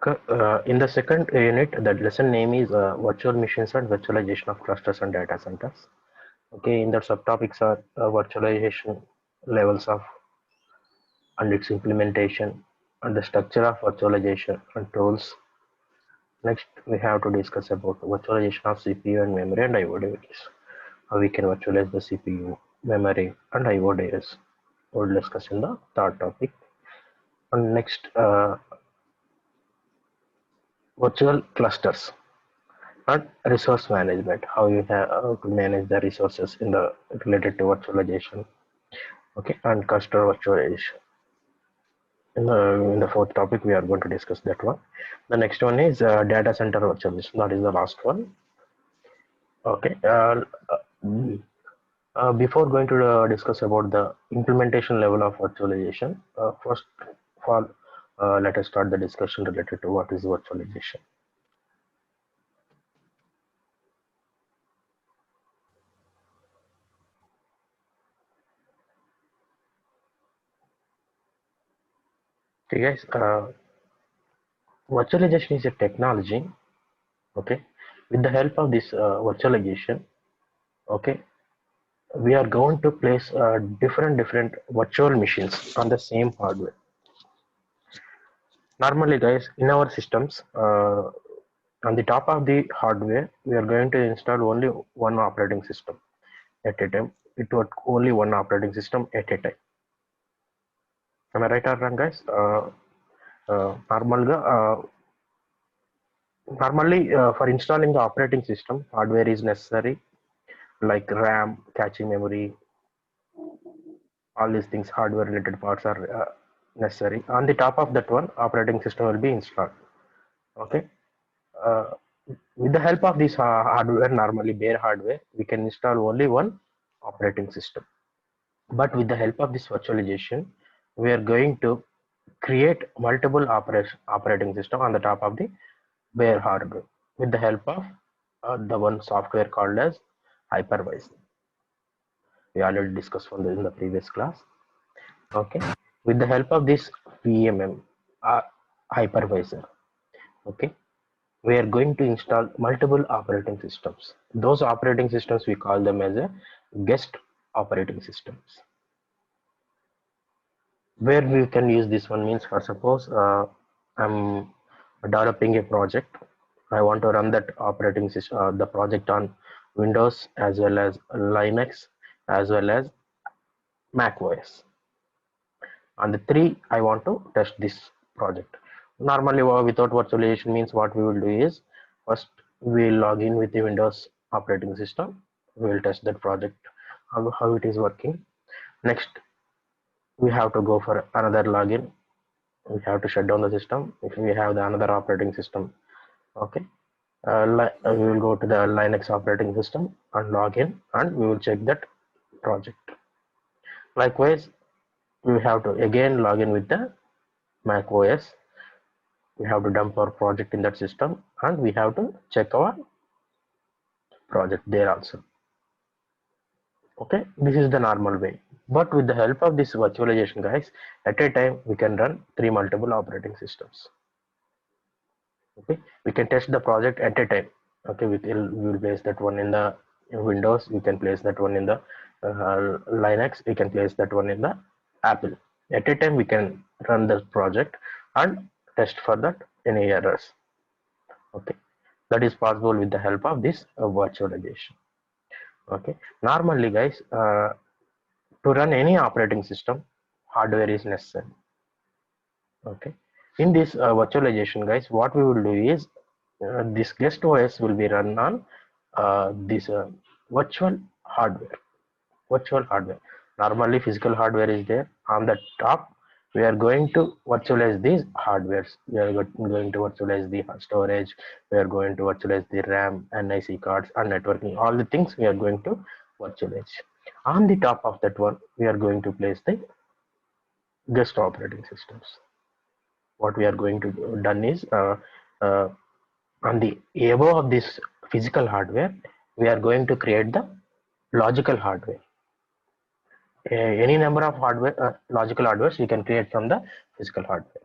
In the second unit, the lesson name is virtual machines and virtualization of clusters and data centers. Okay, in the subtopics are virtualization levels of and its implementation and the structure of virtualization and tools. Next, we have to discuss about virtualization of CPU and memory and IO devices. How we can virtualize the CPU, memory, and IO devices. We'll discuss in the third topic. And next, virtual clusters and resource management. How you have to manage the resources in the related to virtualization. Okay, and cluster virtualization. In the fourth topic, we are going to discuss that one. The next one is data center virtualization. That is the last one. Okay. Before going to discuss about the implementation level of virtualization, first of all, let us start the discussion related to what is virtualization. Okay, guys. Virtualization is a technology. Okay, with the help of this virtualization, okay, we are going to place different virtual machines on the same hardware. Normally, guys, in our systems, on the top of the hardware, we are going to install only one operating system at a time. It was only one operating system at a time. Am I right or wrong, guys? Normally, for installing the operating system, hardware is necessary, like RAM, caching memory, all these things, hardware related parts are necessary. On the top of that one, operating system will be installed. Okay. Uh, with the help of this hardware, normally bare hardware, we can install only one operating system. But with the help of this virtualization, we are going to create multiple operating system on the top of the bare hardware with the help of the one software called as hypervisor. We already discussed in the previous class. Okay, with the help of this VMM hypervisor, okay, we are going to install multiple operating systems. Those operating systems we call them as a guest operating systems. Where we can use this one means, for suppose I'm developing a project. I want to run that operating system, the project on Windows as well as Linux as well as Mac OS. On the three, I want to test this project. Normally, without virtualization means what we will do is first we will log in with the Windows operating system. We will test that project, how it is working. Next, we have to go for another login. We have to shut down the system if we have the another operating system. Okay, we will go to the Linux operating system and log in, and we will check that project. Likewise, we have to again log in with the Mac OS. We have to dump our project in that system, and we have to check our project there also. Okay, this is the normal way. But with the help of this virtualization, guys, at a time we can run three multiple operating systems. Okay, we can test the project at a time. Okay, we will place that one in the Windows, we can place that one in the Linux, we can place that one in the Apple. At a time we can run the project and test for that any errors. Okay, that is possible with the help of this virtualization. Okay, normally, guys, to run any operating system, hardware is necessary. Okay, in this virtualization, guys, what we will do is this guest OS will be run on this virtual hardware. Virtual hardware. Normally, physical hardware is there on the top. We are going to virtualize these hardwares. We are going to virtualize the storage. We are going to virtualize the RAM, NIC cards, and networking. All the things we are going to virtualize. On the top of that one, we are going to place the guest operating systems. What we are going to done is uh, on the above of this physical hardware, we are going to create the logical hardware. Any number of hardware logical hardwares we can create from the physical hardware.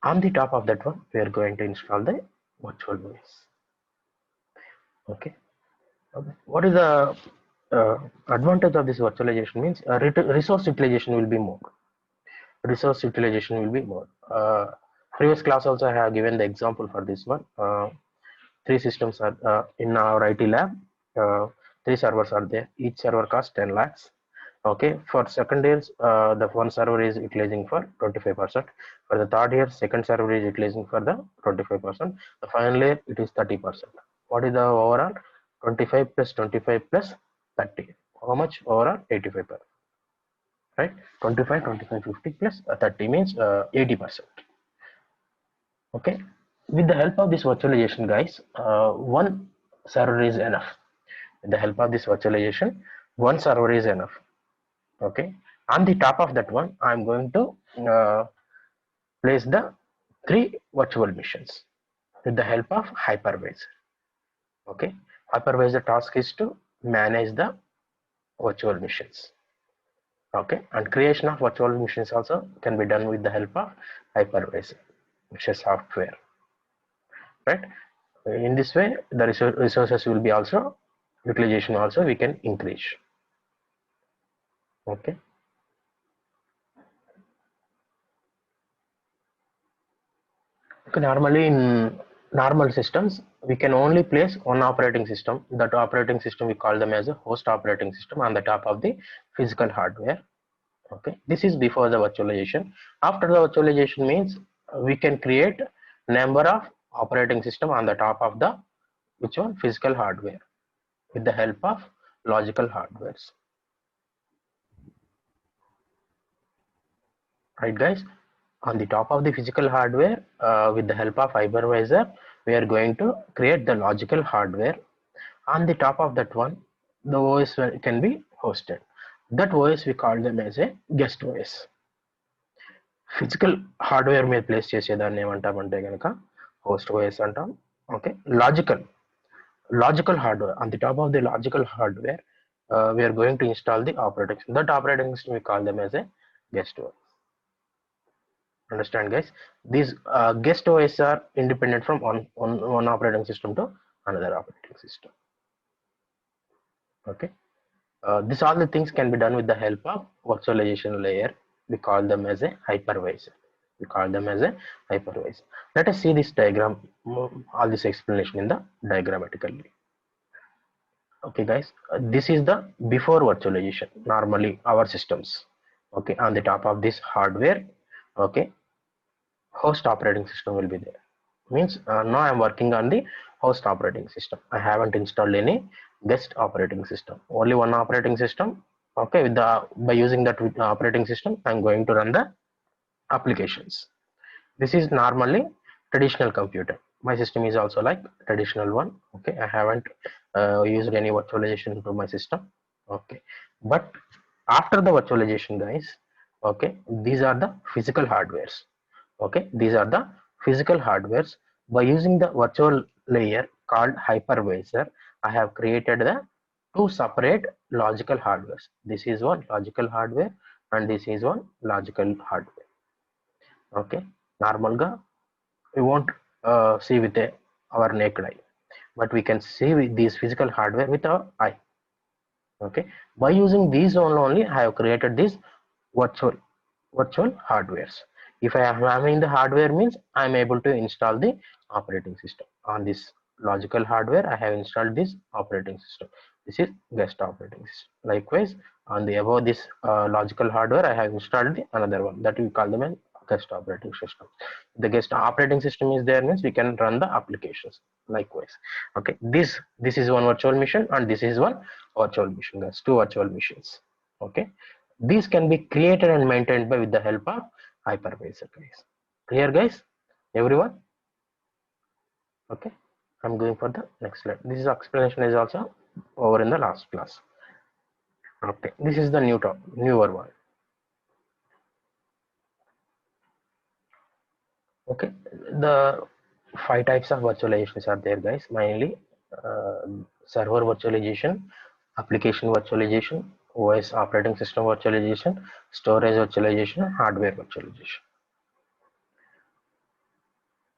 On the top of that one, we are going to install the virtual OS. Okay. What is the advantage of this virtualization means resource utilization will be more. Resource utilization will be more. Previous class also I have given the example for this one. Three systems are in our IT lab. Three servers are there. Each server costs 10 lakhs. Okay, for second years, the one server is utilizing for 25%. For the third year, second server is utilizing for the 25%. The final year, it is 30%. What is the overall? 25 plus 25 plus 30. How much? Overall 85%. Right? 25, 25, 50 plus 30 means 80%. Okay. With the help of this virtualization, guys, one server is enough. With the help of this virtualization, one server is enough. Okay. On the top of that one, I'm going to place the three virtual machines with the help of hypervisor. Okay. Hypervisor task is to manage the virtual machines. Okay. And creation of virtual machines also can be done with the help of hypervisor, which is software. Right. In this way, the resources will be also utilization also we can increase. Okay. Okay, normally in normal systems, we can only place one operating system. That operating system we call them as a host operating system on the top of the physical hardware. Okay, this is before the virtualization. After the virtualization means we can create number of operating system on the top of the which one physical hardware with the help of logical hardwares. Right, guys? On the top of the physical hardware, with the help of hypervisor, we are going to create the logical hardware. On the top of that one, the OS can be hosted. That OS we call them as a guest OS. Physical hardware మీద place చేసేదాన్ని ఏమంటామంటే కనుక host OS అంటాం. Okay, logical hardware. On the top of the logical hardware, we are going to install the operating system. That operating system we call them as a guest OS. Understand, guys? These guest OS are independent from one operating system to another operating system. Okay. These all the things can be done with the help of virtualization layer. We call them as a hypervisor. We call them as a hypervisor. Let us see this diagram, all this explanation in the diagrammatically. Okay, guys, this is the before virtualization. Normally our systems. Okay, on the top of this hardware. Okay, host operating system will be there. Means now I'm working on the host operating system. I haven't installed any guest operating system. Only one operating system. Okay, with the by using that operating system, I'm going to run the applications. This is normally traditional computer. My system is also like traditional one. Okay, I haven't used any virtualization to my system. Okay, but after the virtualization, guys, okay, these are the physical hardwares. Okay, these are the physical hardwares. By using the virtual layer called hypervisor, I have created the two separate logical hardwares. This is one logical hardware and this is one logical hardware. Okay, normal ga we won't see with our naked eye, but we can see with these physical hardware with our eye. Okay, by using these only I have created this virtual hardwares. If I am having the hardware means I am able to install the operating system. On this logical hardware, I have installed this operating system. This is guest operating system. Likewise, on the above this logical hardware, I have installed the another one that we call them as guest operating system. The guest operating system is there means we can run the applications. Likewise, okay. This is one virtual machine and this is one virtual machine. That's two virtual machines. Okay. These can be created and maintained by with the help of hypervisor, guys. Clear, guys? Everyone? Okay. I'm going for the next slide. This explanation is also over in the last class. Okay. This is the newer one. Okay. The 5 types of virtualizations are there, guys. Mainly server virtualization, application virtualization, OS operating system virtualization, storage virtualization, hardware virtualization.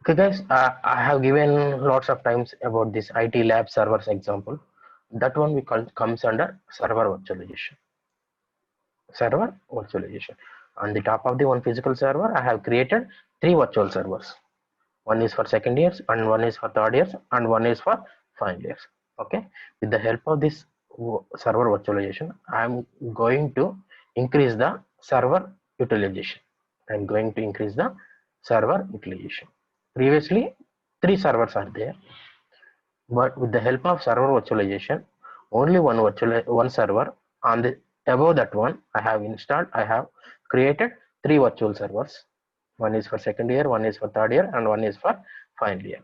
Okay guys, I have given lots of times about this IT lab servers example. That one we call comes under server virtualization. Server virtualization. On the top of the one physical server, I have created three virtual servers. One is for second years, and one is for third years, and one is for final years. Okay, with the help of this server virtualization, I am going to increase the server utilization. I am going to increase the server utilization. Previously three servers are there, but with the help of server virtualization, only one server on the above that one I have installed. I have created three virtual servers. One is for second year, one is for third year, and one is for final year.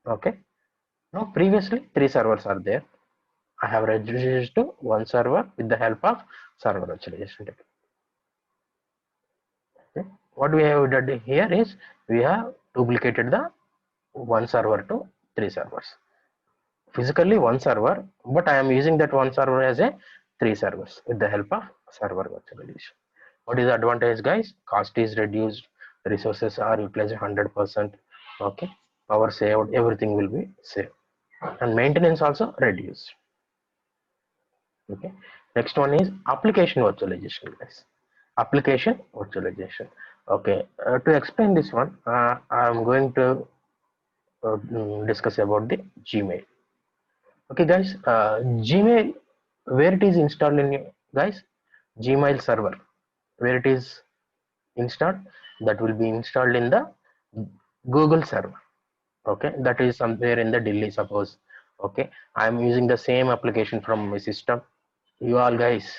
Okay, now previously three servers are there. I have reduced to one server with the help of server virtualization. Okay. What we have done here is we have duplicated the one server to three servers. Physically one server, but I am using that one server as a three servers with the help of server virtualization. What is the advantage, guys? Cost is reduced, resources are utilized 100%. Okay, power saved, everything will be saved, and maintenance also reduced. Okay, next one is application virtualization, guys. Application virtualization. Okay, to explain this one, I am going to discuss about the Gmail. Okay guys, Gmail, where it is installed in your, guys, Gmail server, where it is installed, that will be installed in the Google server. Okay, that is somewhere in the Delhi, suppose. Okay, I am using the same application from my system. You all guys,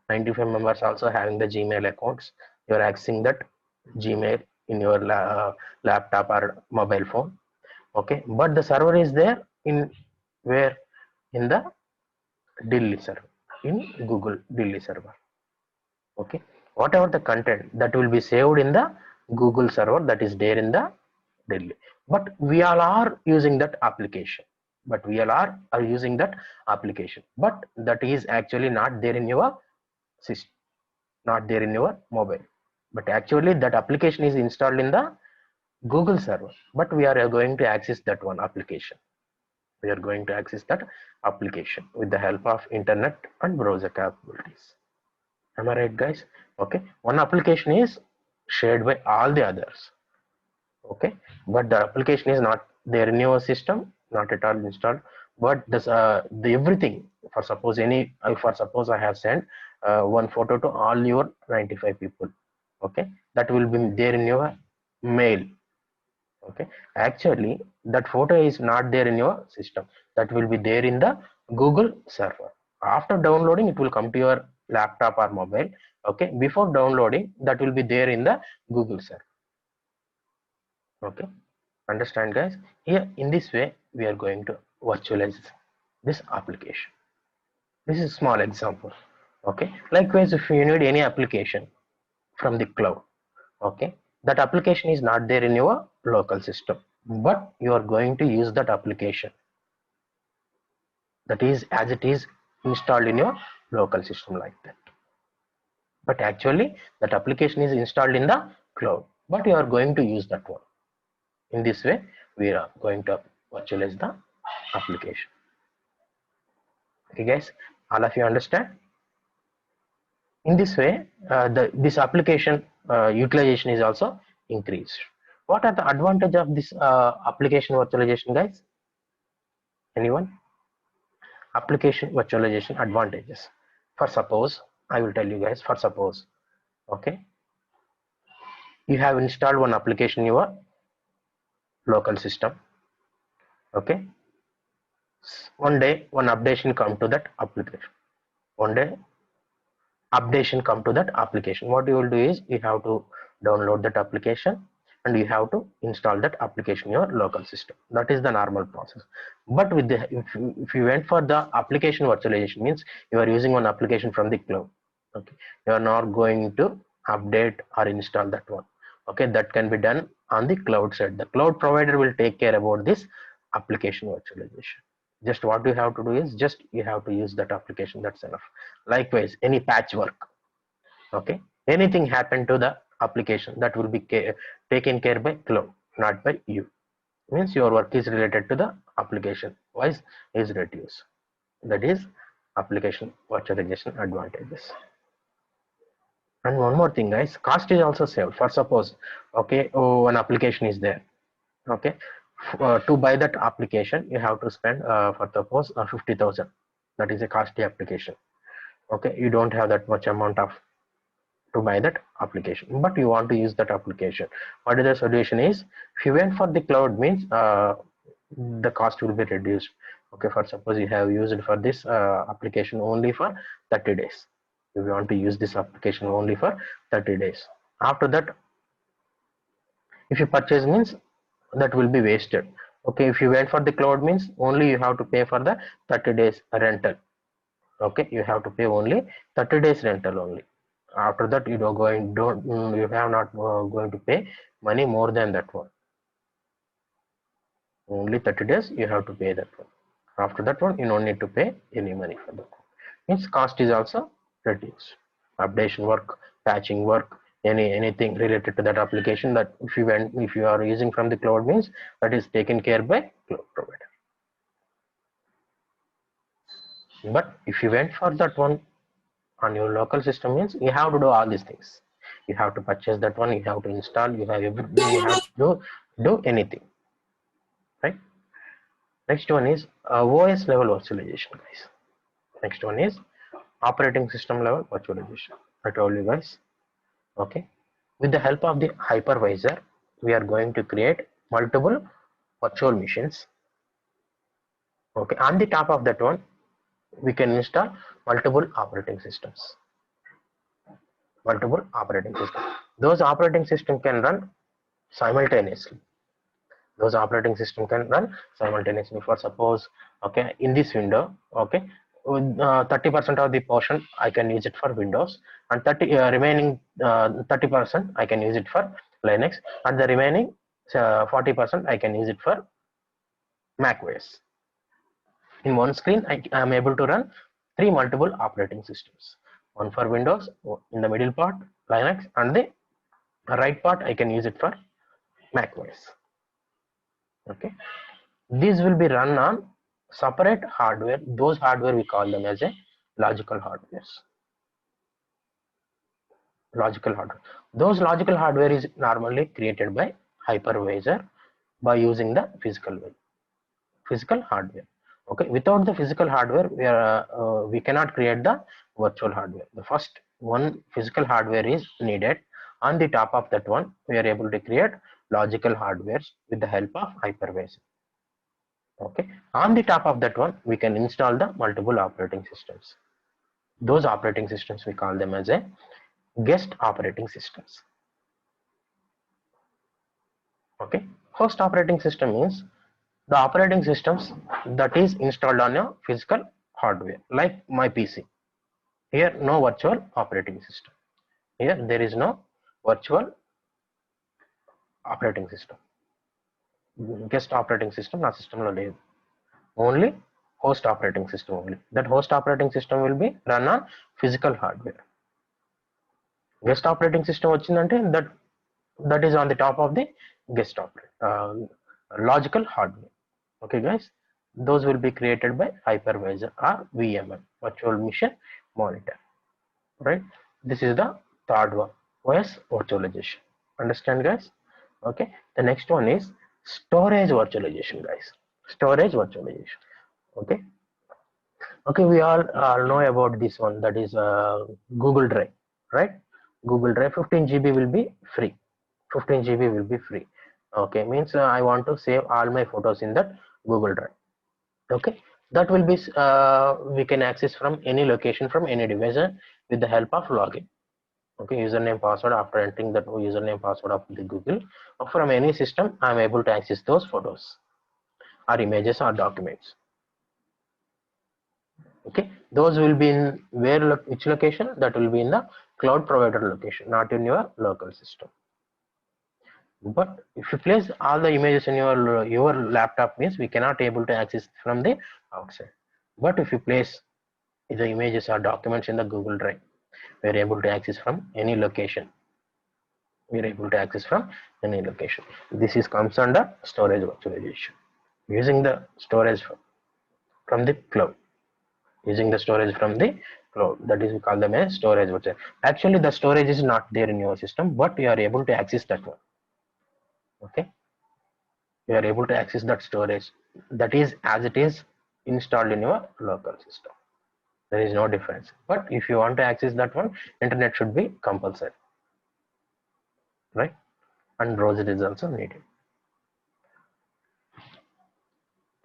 95 members also having the Gmail accounts. You are accessing that Gmail in your laptop or mobile phone. Okay, but the server is there in where, in the Delhi server, in Google Delhi server. Okay, whatever the content that will be saved in the Google server, that is there in the Delhi, but we all are using that application. Are using that application, but that is actually not there in your system, not there in your mobile. But actually that application is installed in the Google server, but we are going to access that one application. We are going to access that application with the help of internet and browser capabilities. Am I right, guys? Okay, one application is shared by all the others. Okay, but the application is not there in your system, not at all installed. But this the everything, for suppose any, for suppose I have sent one photo to all your 95 people. Okay, that will be there in your mail. Okay, actually that photo is not there in your system, that will be there in the Google server. After downloading, it will come to your laptop or mobile. Okay, before downloading, that will be there in the Google server. Okay, understand, guys? Here in this way we are going to virtualize this application. This is a small example. Okay, likewise, if you need any application from the cloud, okay, that application is not there in your local system, but you are going to use that application, that is as it is installed in your local system, like that. But actually that application is installed in the cloud, but you are going to use that one. In this way we are going to virtualize the application. Okay guys, all of you understand? In this way this application utilization is also increased. What are the advantage of this application virtualization, guys? Anyone? Application virtualization advantages. For suppose, I will tell you guys, for suppose, okay, you have installed one application in your local system. Okay, one day one updation come to that application. One day updation come to that application. What you will do is you have to download that application and you have to install that application in your local system. That is the normal process. But with the if you went for the application virtualization, means you are using one application from the cloud. Okay, you are not going to update or install that one. Okay, that can be done on the cloud side. The cloud provider will take care about this application virtualization. Just what you have to do is just you have to use that application, that's enough. Likewise, any patchwork, okay, anything happened to the application, that will be taken care by cloud, not by you. Means your work is related to the application wise is reduced. That is application virtualization advantages. And one more thing, guys, cost is also saved. For suppose, okay, oh, an application is there. Okay, to buy that application, you have to spend for suppose 50,000. That is a costly application. Okay, you don't have that much amount of to buy that application, but you want to use that application. What is the solution is, if you went for the cloud means the cost will be reduced. Okay, for suppose you have used for this application only for 30 days. If you want to use this application only for 30 days, after that if you purchase means that will be wasted. Okay, if you went for the cloud means only you have to pay for the 30 days rental. Okay, you have to pay only 30 days rental only. After that you don't you have not going to pay money more than that one. Only 30 days you have to pay that one. After that one you don't need to pay any money for that one. Means cost is also reduced. Updation work, patching work, anything related to that application, that if you are using from the cloud means that is taken care by cloud provider. But if you went for that one on your local system means you have to do all these things. You have to purchase that one, you have to install, you have everything, you have to do anything, right? Next one is OS level virtualization, guys. Next one is operating system level virtualization. I told you guys. Okay, with the help of the hypervisor we are going to create multiple virtual machines. Okay, on the top of that one we can install multiple operating systems. Those operating system can run simultaneously. For suppose, okay, in this window, okay, 30% of the portion I can use it for Windows, and remaining 30% I can use it for Linux, and the remaining 40% I can use it for Mac OS. In one screen I am able to run three multiple operating systems, one for Windows, in the middle part Linux, and the right part I can use it for Mac OS. Okay, these will be run on separate hardware. Those hardware we call them as a logical hardwares. Those logical hardware is normally created by hypervisor by using the physical hardware. Okay, without the physical hardware we cannot create the virtual hardware. The first one physical hardware is needed. On the top of that one we are able to create logical hardwares with the help of hypervisor. Okay, on the top of that one we can install the multiple operating systems. Those operating systems we call them as a guest operating systems. Okay, host operating system means the operating systems that is installed on a physical hardware, like my PC. Here no virtual operating system. Here there is no virtual operating system. Guest operating system నా సిస్టంలో లేదు. Only host operating system only. That host operating system will be run on physical hardware. Guest operating system వచ్చిందంటే that is on the top of the guest logical hardware. Okay guys, those will be created by hypervisor or VMM, virtual machine monitor, right? This is the third one, OS virtualization. Understand guys? Okay, the next one is storage virtualization, guys. Storage virtualization. Okay, we all know about this one, that is Google Drive, right? Google Drive 15 GB will be free. 15 GB will be free. Okay, means I want to save all my photos in that Google Drive. Okay, that will be we can access from any location, from any device with the help of login. Okay, username password, after entering that username password of the Google, or from any system I am able to access those photos or images or documents. Okay, those will be in which location? That will be in the cloud provider location, not in your local system. But if you place all the images in your laptop means we cannot able to access from the outside. But if you place the images or documents in the Google Drive, we are able to access from any location. we are able to access from any location. This is comes under storage virtualization, using the storage from the cloud, using the storage from the cloud. That is, we call them as storage virtual. Actually, the storage is not there in your system, but you are able to access that one. Okay, you are able to access that storage, that is as it is installed in your local system. There is no difference, but if you want to access that one, internet should be compulsory, right? And browser is also needed.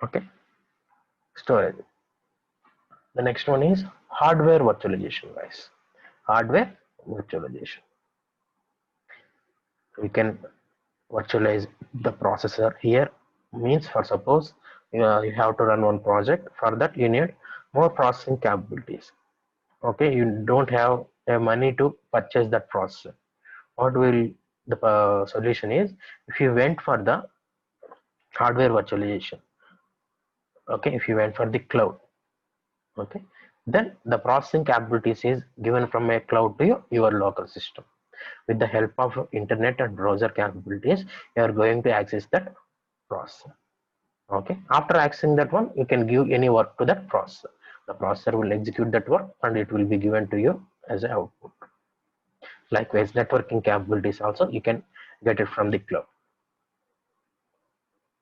Okay, storage. The next one is hardware virtualization, guys. Hardware virtualization. We can virtualize the processor here. Means, for suppose you have to run one project, for that you need more processing capabilities. Okay, you don't have money to purchase that processor. What will the solution is, if you went for the hardware virtualization, okay, if you went for the cloud, okay, then the processing capabilities is given from a cloud to your local system. With the help of internet and browser capabilities, you are going to access that processor. Okay, after accessing that one, you can give any work to that processor. The processor will execute that work and it will be given to you as an output. Likewise, networking capabilities also you can get it from the cloud.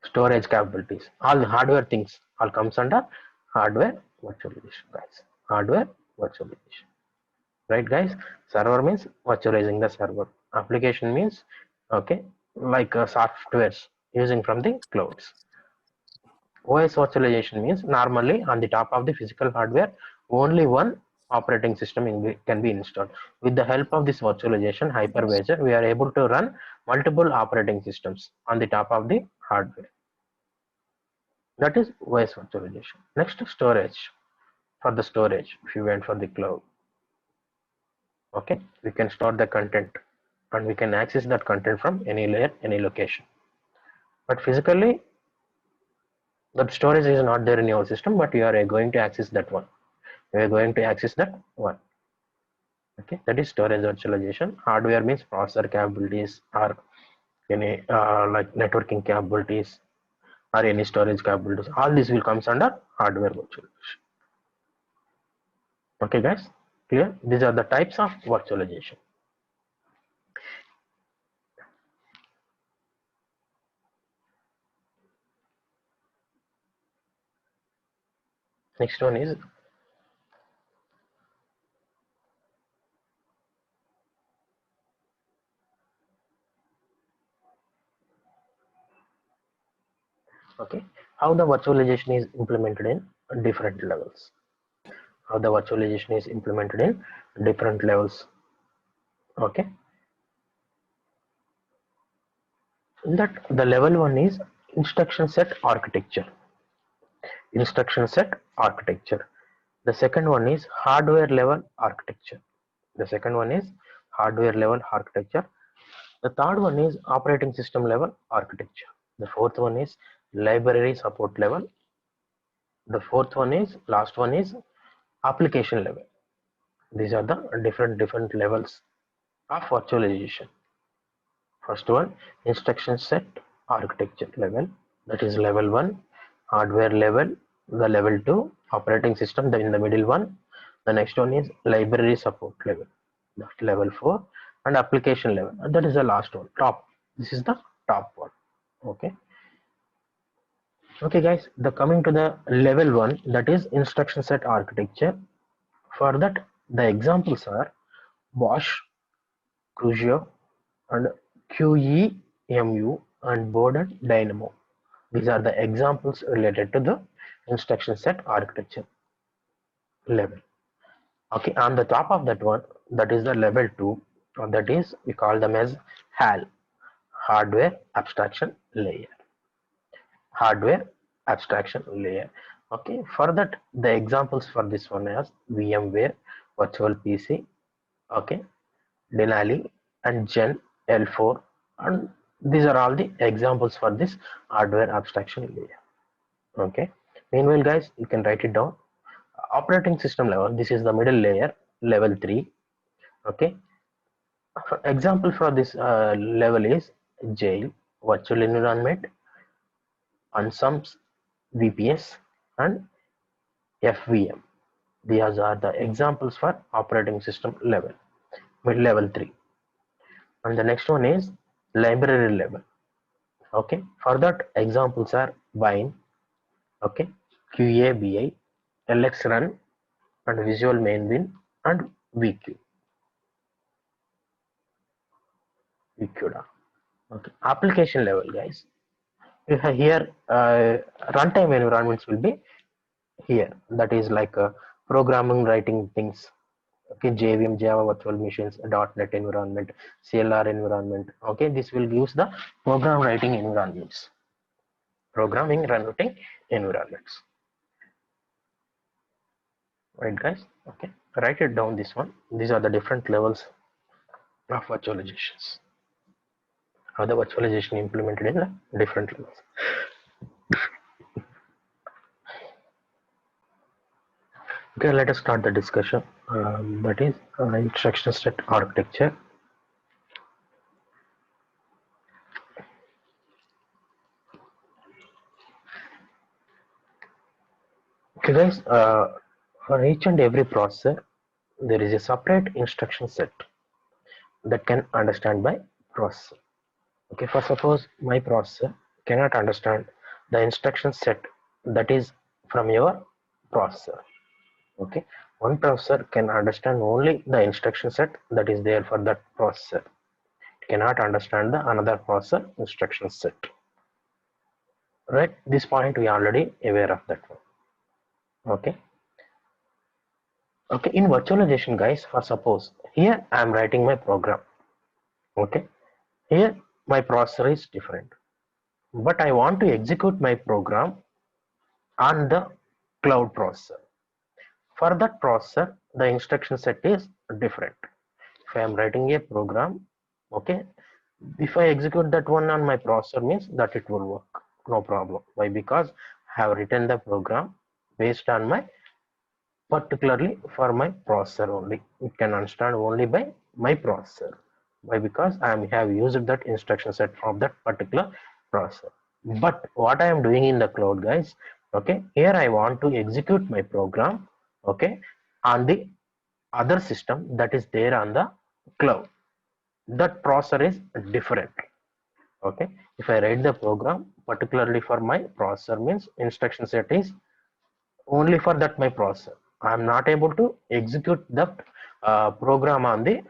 Storage capabilities, all the hardware things all comes under hardware virtualization, guys. Hardware virtualization, right, guys? Server means virtualizing the server. Application means, okay, like softwares using from the clouds. OS virtualization means normally on the top of the physical hardware, only one operating system can be installed. With the help of this virtualization hypervisor, we are able to run multiple operating systems on the top of the hardware. That is OS virtualization. Next, storage. For the storage, if you went for the cloud, okay, we can store the content and we can access that content from any layer, any location. But physically, that storage is not there in your system, but you are going to access that one. We are going to access that one. Okay, that is storage virtualization. Hardware means processor capabilities or any like networking capabilities or any storage capabilities. All this will comes under hardware virtualization. Okay, guys, clear? These are the types of virtualization. Next one is okay, how the virtualization is implemented in different levels. How the virtualization is implemented in different levels. Okay, in that the level one is instruction set architecture. Instruction set architecture. The second one is hardware level architecture. The second one is hardware level architecture. The third one is operating system level architecture. The fourth one is library support level. The fourth one is, last one is application level. These are the different levels of virtualization. First one, instruction set architecture level, that is level 1. Hardware level, the level 2. Operating system, the in the middle one. The next one is library support level, that level 4. And application level, that is the last one, top. This is the top one. Okay, okay, guys, the coming to the level 1, that is instruction set architecture. For that, the examples are Bosch, Crusoe, and QEMU, and Borden Dynamo. These are the examples related to the instruction set architecture level. Okay, on the top of that one, that is the level 2, that is we call them as HAL, hardware abstraction layer. Hardware abstraction layer. Okay, for that the examples for this one is VMware Virtual PC, okay, Denali and Gen L4, and these are all the examples for this hardware abstraction layer. Okay, meanwhile, guys, you can write it down. Operating system level, this is the middle layer, level 3. Okay, Example for this level is jail, virtual environment, unsums, VPS, and FVM. These are the examples for operating system level, mid-level 3. And the next one is library level. Okay, for that examples are Wine, okay, QABI, LXRun, and Visual Main Bin, and VQ. VQDA. Okay, application level, guys. You have here runtime environments will be here. That is like programming, writing things. Okay, JVM, Java Virtual Machines, .NET environment, CLR environment. Okay, this will use the program writing environments, programming writing environments. Right, guys? Okay, write it down. This one. These are the different levels of virtualizations. How the virtualization implemented in the different levels. Okay, let us start the discussion. That is instruction set architecture. Okay, guys. For each and every processor, there is a separate instruction set that can understand by processor. Okay, for suppose my processor cannot understand the instruction set that is from your processor. Okay, one processor can understand only the instruction set that is there for that processor. It cannot understand the another processor instruction set. Right, this point we are already aware of that one. Okay. Okay, in virtualization, guys, for suppose here I am writing my program. Okay, here my processor is different, but I want to execute my program on the cloud processor. For that processor, the instruction set is different. If I am writing a program, okay, if I execute that one on my processor means that it will work, no problem. Why? Because I have written the program based on my particularly for my processor only. It can understand only by my processor. Why? Because I have used that instruction set from that particular processor. But what I am doing in the cloud, guys, okay, here I want to execute my program, okay, on the other system that is there on the cloud. That processor is different. Okay, if I write the program particularly for my processor means instruction set is only for that my processor. I am not able to execute that program on the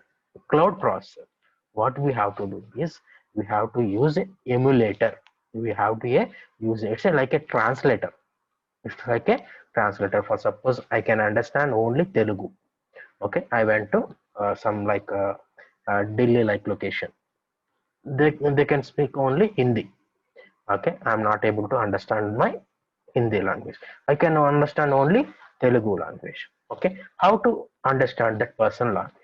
cloud processor. What we have to do is we have to use an emulator. We have to use it's like a translator. It's like a translator. For suppose I can understand only Telugu. Okay, I went to some like Delhi like location. They can speak only Hindi. Okay, I am not able to understand my Hindi language. I can understand only Telugu language. Okay, how to understand that person language?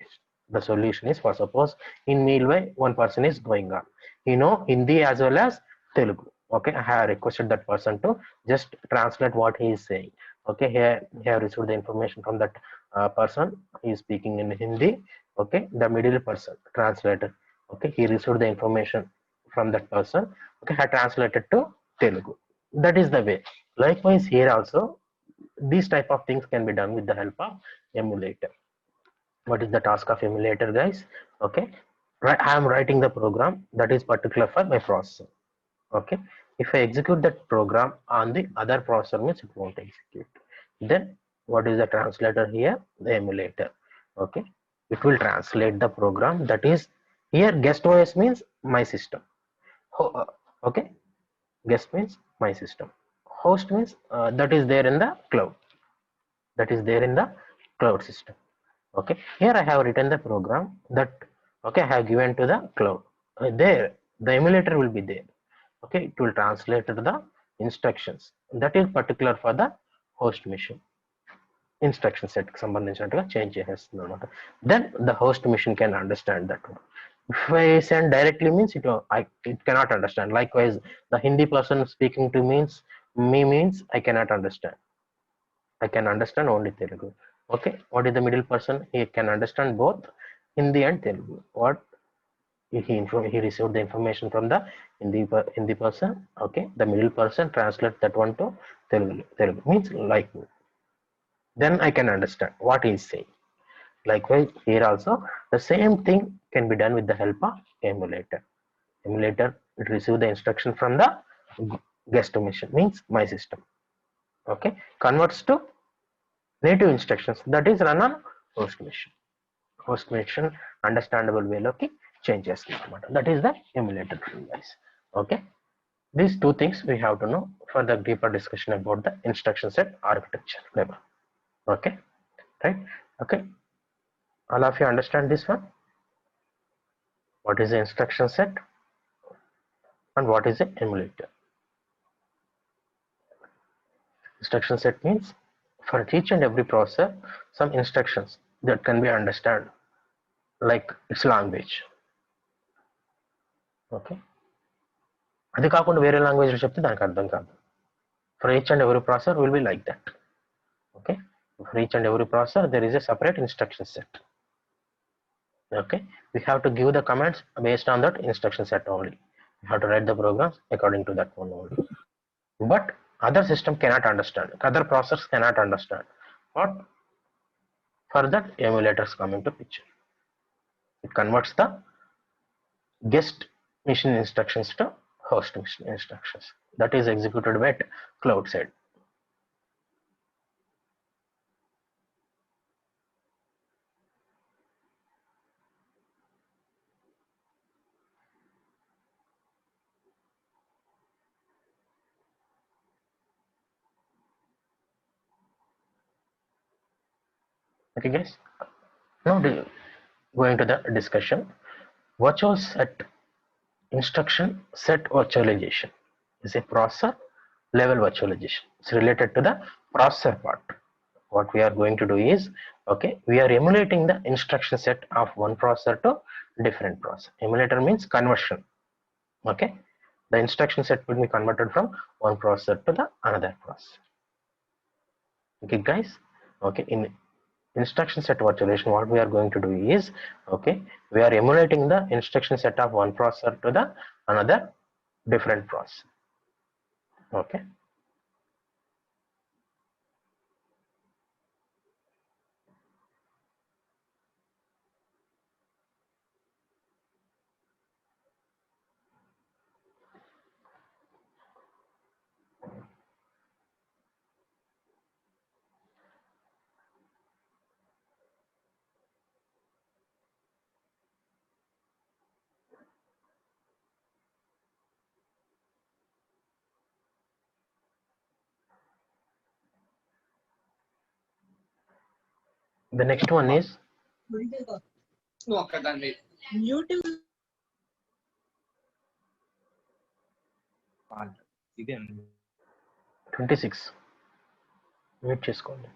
The solution is, for suppose in meanwhile one person is going on, he know Hindi as well as Telugu. Okay, I have requested that person to just translate what he is saying. Okay, here he have received the information from that person. He is speaking in Hindi. Okay, the middle person translator. Okay, he received the information from that person. Okay, I translated to Telugu. That is the way. Likewise, here also, these type of things can be done with the help of emulator. What is the task of emulator, guys? Okay, right, I am writing the program that is particular for my processor. Okay, if I execute that program on the other processor means it won't execute. Then what is the translator here? The emulator. Okay, it will translate the program that is here. Guest OS means my system. Okay, guest means my system. Host means that is there in the cloud. That is there in the cloud system. Okay, here I have written the program that, okay, I have given to the cloud. There the emulator will be there. Okay, it will translate the instructions that is particular for the host machine. Instruction set సంబంధించినట్టుగా change చేసేస్తుంది అనమాట. Then the host machine can understand that one. If I send directly means it cannot understand. Likewise, the Hindi person speaking to means I cannot understand. I can understand only Telugu. Okay, what is the middle person? He can understand both Hindi and Telugu. What he received the information from the Hindi person. Okay, the middle person translate that one to Telugu means like me. Then I can understand what he is saying. Likewise, here also the same thing can be done with the help of emulator. Emulator it receive the instruction from the guest machine means my system. Okay, converts to native instructions that is run on host machine. Host machine understandable way లోకి change చేస్తుంది అన్నమాట. That is the emulator tool, guys. Okay, these two things we have to know for the deeper discussion about the instruction set architecture level. Okay, right? Okay, all of you understand this one? What is the instruction set and what is the emulator? Instruction set means for each and every processor some instructions that can be understood like its language. Okay, అది కాకుండా వేరే language లో చెప్తే దానికి అర్థం కాదు. For each and every processor will be like that. Okay, for each and every processor there is a separate instruction set. Okay, we have to give the commands based on that instruction set only. We have to write the programs according to that one only. But other system cannot understand, other processors cannot understand. What? For that emulators come into picture. It converts the guest machine instructions to host machine instructions. That is executed by cloud side. Okay, guys. Now going to the discussion. Virtual set instruction set virtualization is a processor level virtualization. It's related to the processor part. What we are going to do is, okay, we are emulating the instruction set of one processor to different processor. Emulator means conversion. Okay, the instruction set will be converted from one processor to the another processor. Okay, guys. Okay, in instruction set virtualization what we are going to do is, okay, we are emulating the instruction set of one processor to the another different processor. Okay, the next one is YouTube. 26 mute చేసుకోండి.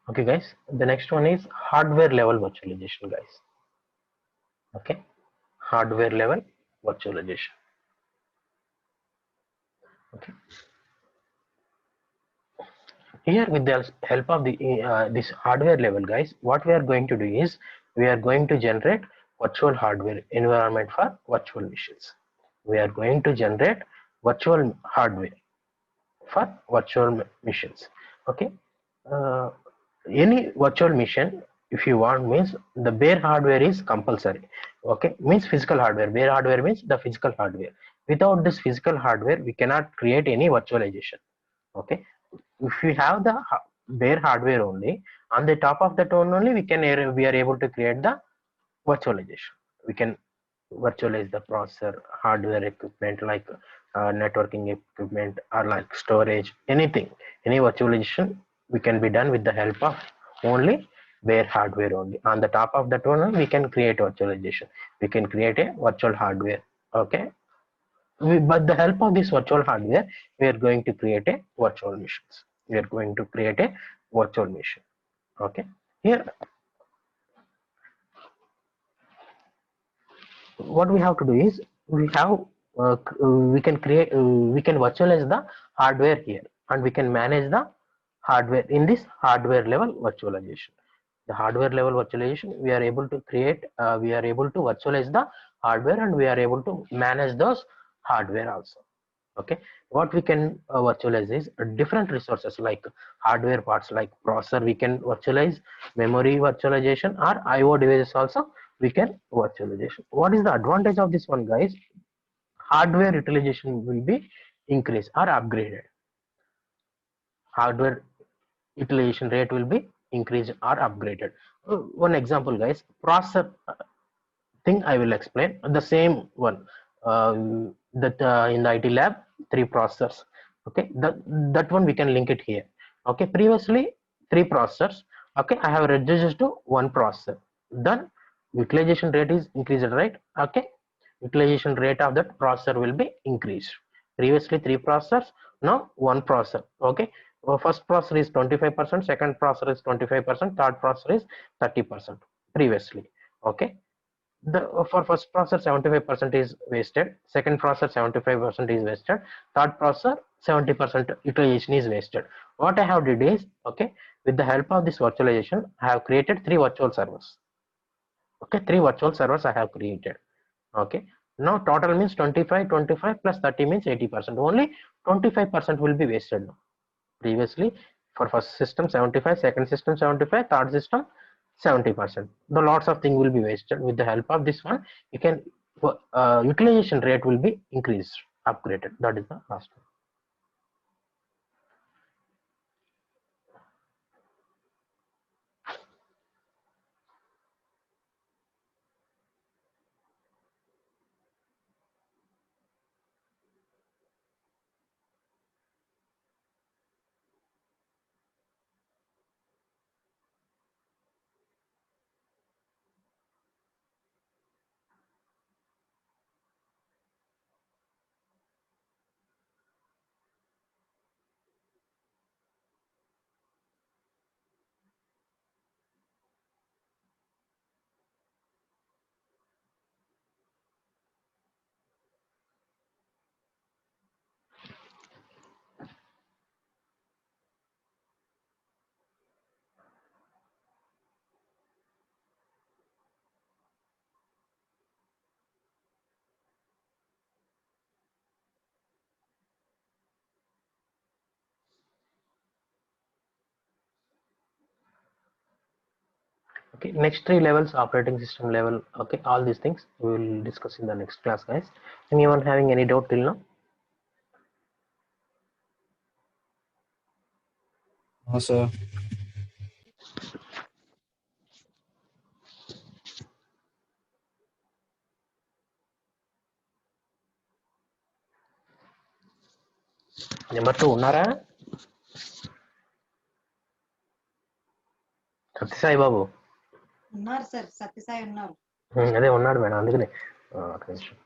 Okay, guys, the next one is hardware level virtualization, guys. Okay, hardware level virtualization. Okay, here with the help of the this hardware level, guys, what we are going to do is we are going to generate virtual hardware environment for virtual machines. We are going to generate virtual hardware for virtual machines. Okay, any virtual machine if you want means the bare hardware is compulsory. Okay, means physical hardware. Bare hardware means the physical hardware. Without this physical hardware we cannot create any virtualization. Okay, if we have the bare hardware only, on the top of that one only we are able to create the virtualization. We can virtualize the processor, hardware equipment like networking equipment or like storage, anything, any virtualization we can be done with the help of only bare hardware only. On the top of that one we can create virtualization, we can create a virtual hardware. Okay, but the help of this virtual hardware we are going to create a virtual machines. We are going to create a virtual machine. Okay, here what we have to do is we have we can create we can virtualize the hardware here and we can manage the hardware in this hardware level virtualization. The hardware level virtualization, we are able to create, we are able to virtualize the hardware, and we are able to manage those hardware also. Okay, what we can virtualize is different resources like hardware parts like processor we can virtualize, memory virtualization, or IO devices also we can virtualization. What is the advantage of this one, guys? Hardware utilization will be increased or upgraded. Hardware utilization rate will be increased or upgraded. One example, guys, processor thing I will explain the same one, that in the IT lab, three processors. Okay, that one we can link it here. Okay, previously three processors. Okay, I have reduced to one processor. Then utilization rate is increased, right? Okay, utilization rate of that processor will be increased. Previously three processors, now one processor. Okay, first processor is 25%, second processor is 25%, third processor is 30% previously. Okay, the for first processor 75% is wasted, second processor 75% is wasted, third processor 70% utilization is wasted. What I have did is, okay, with the help of this virtualization I have created three virtual servers. Okay, three virtual servers I have created. Okay, now total means 25, 25 plus 30 means 80%. Only 25% will be wasted now. Previously for first system 75, second system 75, third system 70%. The lots of things will be wasted. With the help of this one, you can utilization rate will be increased, upgraded. That is the last one. Okay, next three levels, operating system level. Okay, all these things we will discuss in the next class, guys. Anyone having any doubt till now? No, sir. Number 2 ఉన్నారా? సత్యసాయి బాబు ఉన్నారు sir, Sathya Sai ఉన్నారు. అదే ఉన్నాడు madam, అందుకనే ఒక నిమిషం.